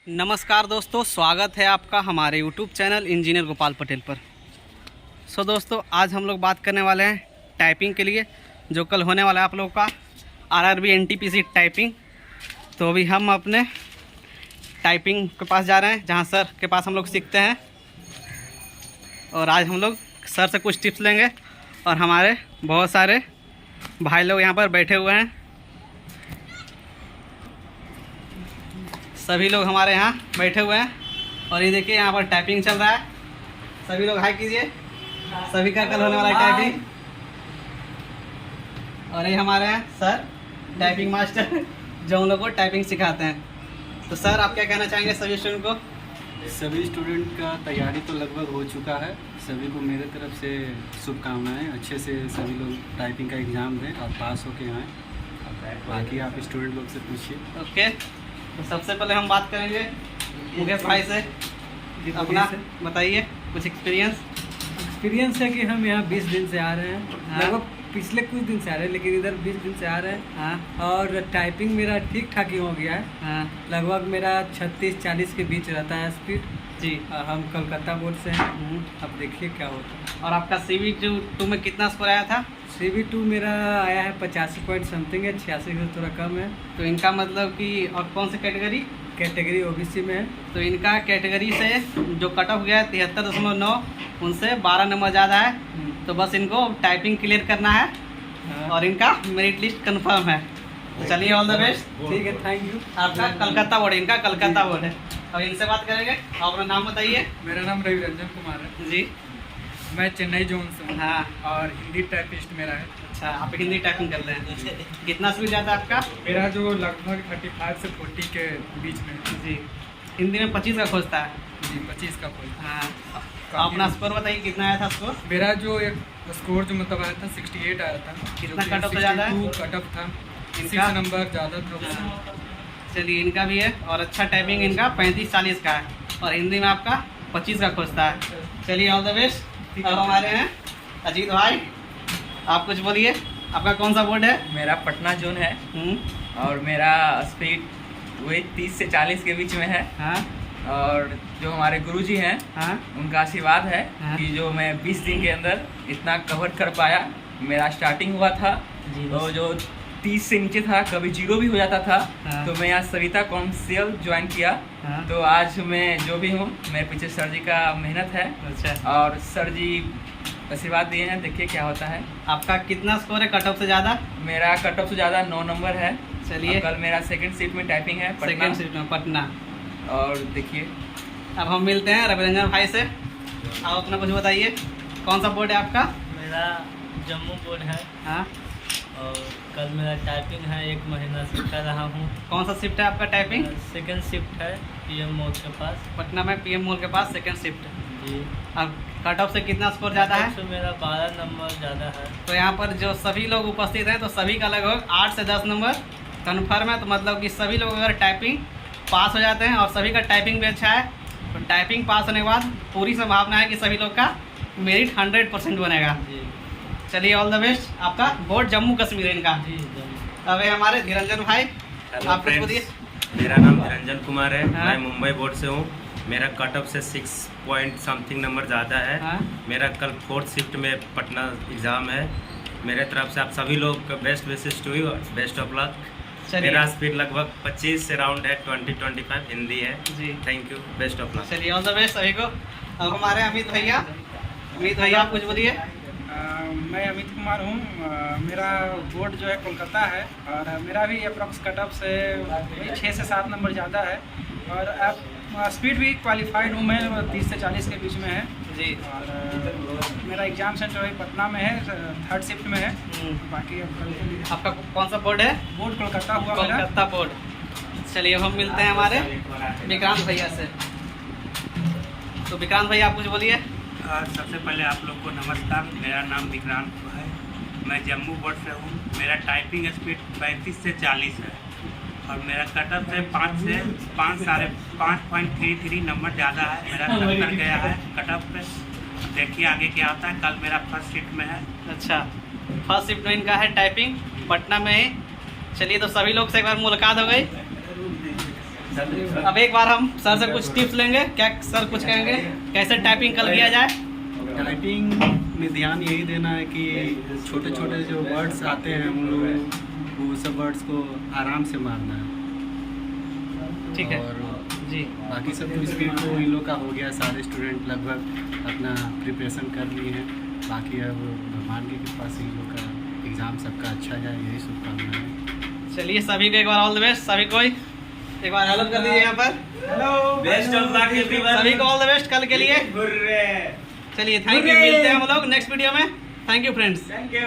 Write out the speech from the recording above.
नमस्कार दोस्तों, स्वागत है आपका हमारे YouTube channel engineer Gopal Patel पर। दोस्तों, आज हम लोग बात करने वाले हैं टाइपिंग के लिए, जो कल होने वाला है आप लोगों का RRB NTPC टाइपिंग। तो अभी हम अपने टाइपिंग के पास जा रहे हैं, जहां सर के पास हम लोग सीखते हैं। और आज हम लोग सर से कुछ टिप्स लेंगे और हमारे बहुत सारे भाई लोग यहाँ पर बैठे हुए हैं। सभी लोग हमारे यहाँ बैठे हुए हैं और ये देखिए यहाँ पर टाइपिंग चल रहा है। सभी लोग हाई कीजिए। सभी का कल होने वाला है टाइपिंग। और ये हमारे हैं सर, टाइपिंग मास्टर, जो उन लोग को टाइपिंग सिखाते हैं। तो सर, आप क्या कहना चाहेंगे सभी स्टूडेंट को? सभी स्टूडेंट का तैयारी तो लगभग हो चुका है। सभी को मेरे तरफ से शुभकामनाएं। अच्छे से सभी लोग टाइपिंग का एग्ज़ाम दें और पास होके आएँ। बाकी आप स्टूडेंट लोग से पूछिए। ओके, तो सबसे पहले हम बात करेंगे मुकेश भाई से। अपना बताइए कुछ एक्सपीरियंस है कि हम यहाँ 20 दिन से आ रहे हैं। हाँ। लगभग पिछले कुछ दिन से आ रहे हैं, लेकिन इधर 20 दिन से आ रहे हैं। हाँ और टाइपिंग मेरा ठीक ठाक ही हो गया है। हाँ लगभग मेरा 36-40 के बीच रहता है स्पीड जी। और हम कोलकाता बोर्ड से हैं। अब देखिए क्या होता है। और आपका CV2 में कितना स्कोर आया था? CV2 मेरा आया है 85 पॉइंट समथिंग है, 86 से थोड़ा कम है। तो इनका मतलब कि, और कौन सी कैटेगरी OBC में है। तो इनका कैटेगरी से जो कट ऑफ गया है 73.9, उनसे 12 नंबर ज़्यादा है। तो बस इनको टाइपिंग क्लियर करना है और इनका मेरिट लिस्ट कंफर्म है। तो चलिए, ऑल द बेस्ट। ठीक है, थैंक यू। आपका कलकत्ता बोर्ड, इनका कलकत्ता बोर्ड है। अब इनसे बात करेंगे। आप अपना नाम बताइए। मेरा नाम रवि रंजन कुमार है जी। मैं चेन्नई जोन से हूँ। हाँ, और हिंदी टाइपिस्ट मेरा है। अच्छा, आप हिंदी टाइपिंग कर रहे हैं। कितना स्पीड जाता है आपका? मेरा जो लगभग 35 से 40 के बीच में है। जी। हिंदी में 25 का खोजता है। जी, 25 का कोई। हाँ, तो अपना स्कोर बताइए, कितना आया था स्कोर? मेरा जो एक स्कोर जो मतलब आया था 68 आया था। कितना कट ऑफ ज़्यादा है? 62 कट ऑफ था। इनका? 6 नंबर ज़्यादा था। चलिए, इनका भी है। और अच्छा टाइपिंग इनका 35-40 का है और हिंदी में आपका 25 का खोजता है। चलिए, ऑल द बेस्ट। अब हमारे हैं अजीत भाई, आप कुछ बोलिए। आपका कौन सा बोर्ड है? मेरा पटना जोन है और मेरा स्पीड वही 30 से 40 के बीच में है। हाँ और जो हमारे गुरुजी हैं, हाँ उनका आशीर्वाद है हाँ। कि जो मैं 20 दिन के अंदर इतना कवर कर पाया। मेरा स्टार्टिंग हुआ था जी, तो जो 30 से नीचे था, कभी 0 भी हो जाता था। हाँ। तो मैं यहाँ सविता कॉमर्शियल ज्वाइन किया। हाँ। तो आज मैं जो भी हूँ, मेरे पीछे सर जी का मेहनत है। अच्छा, और सर जी आशीर्वाद दिए हैं, देखिए क्या होता है। आपका कितना स्कोर है कट ऑफ से ज़्यादा? मेरा कट ऑफ से ज़्यादा 9 नंबर है। चलिए, और कल मेरा सेकंड शिफ्ट में टाइपिंग है पटना। सेकेंड शिफ्ट में पटना। और देखिए, अब हम मिलते हैं रविरंजन भाई से। आप अपना कुछ बताइए, कौन सा बोर्ड है आपका? मेरा जम्मू बोर्ड है हाँ, और कल मेरा टाइपिंग है, 1 महीना से कर रहा हूँ। कौन सा शिफ्ट है आपका टाइपिंग? सेकंड शिफ्ट है PM मोड़ के पास। पटना में PM मॉल के पास सेकेंड शिफ्ट। जी। अब कट ऑफ से कितना स्कोर ज़्यादा है? तो मेरा 12 नंबर ज़्यादा है। तो यहाँ पर जो सभी लोग उपस्थित हैं, तो सभी का लगभग 8 से 10 नंबर कन्फर्म है। तो मतलब कि सभी लोग अगर टाइपिंग पास हो जाते हैं और सभी का टाइपिंग भी अच्छा है, तो टाइपिंग पास होने के बाद पूरी संभावना है कि सभी लोग का मेरिट 100% बनेगा। जी चलिए, ऑल द बेस्ट। आपका बोर्ड जम्मू कश्मीर है इनका। जी जम्मू। अब ये हमारे धीरंजन भाई, हेलो आप कुछ फ्रेंड्स, बोलिए। मेरा नाम निरंजन कुमार है। हाँ। मैं मुंबई बोर्ड से हूँ। मेरा कट ऑफ से 6 पॉइंट समथिंग नंबर ज़्यादा है। हाँ। मेरा कल 4th शिफ्ट में पटना एग्ज़ाम है। मेरे तरफ से आप सभी लोग best wishes to you, best of luck. चलिए, मेरा स्पीड लगभग 25 से राउंड है, 20-25 हिंदी है। जी। Thank you, best of luck. चलिए, ऑल द बेस्ट सभी को। अब हमारे अमित भैया, आप कुछ बोलिए। मैं अमित कुमार हूँ। मेरा बोर्ड जो है कोलकाता है और मेरा भी अप्रॉक्स कट ऑफ से 6 से 7 नंबर ज़्यादा है। और स्पीड भी क्वालिफाइड हूँ मैं, 30 से 40 के बीच में है। जी। और मेरा एग्ज़ाम सेंटर वही पटना में है, 3rd शिफ्ट में है। बाकी अब कल आपका कौन सा बोर्ड है? बोर्ड कोलकाता हुआ मेरा। कोलकाता बोर्ड। चलिए, अब हम मिलते हैं हमारे विक्रांत भैया से। तो विक्रांत भैया, आप कुछ बोलिए। सबसे पहले आप लोग को नमस्कार। मेरा नाम विक्रांत है। मैं जम्मू बोर्ड से हूँ। मेरा टाइपिंग स्पीड 35 से 40 है और मेरा कट ऑफ है 5.33 नंबर ज़्यादा है। मेरा 70 गया है कट ऑफ पे। देखिए आगे क्या आता है। कल मेरा फर्स्ट शिफ्ट में है। अच्छा, फर्स्ट शिफ्ट में इनका है टाइपिंग, पटना में ही। चलिए, तो सभी लोग से एक बार मुलाकात हो गई। अब एक बार हम सर से कुछ टिप्स लेंगे। क्या सर कुछ कहेंगे कैसे टाइपिंग कल किया जाए? टाइपिंग में ध्यान यही देना है कि छोटे छोटे जो वर्ड्स आते हैं हम लोग वो सब वर्ड्स को आराम से मारना है। ठीक है और जी। बाकी सब तो स्पीड तो इन लोग का हो गया, सारे स्टूडेंट लगभग अपना प्रिपरेशन कर लिए हैं। बाकी अब भगवान की कृपा से इन लोग का एग्ज़ाम सबका अच्छा जाए, यही शुभकामनाएं हैं। चलिए सभी को एक बार ऑल द बेस्ट। सभी को एक बार हेलो कर दीजिए यहाँ पर। Hello best of luck everyone. सभी को ऑल द बेस्ट कल के लिए। चलिए थैंक यू, मिलते हैं हम लोग नेक्स्ट वीडियो में। Thank you friends. Thank you.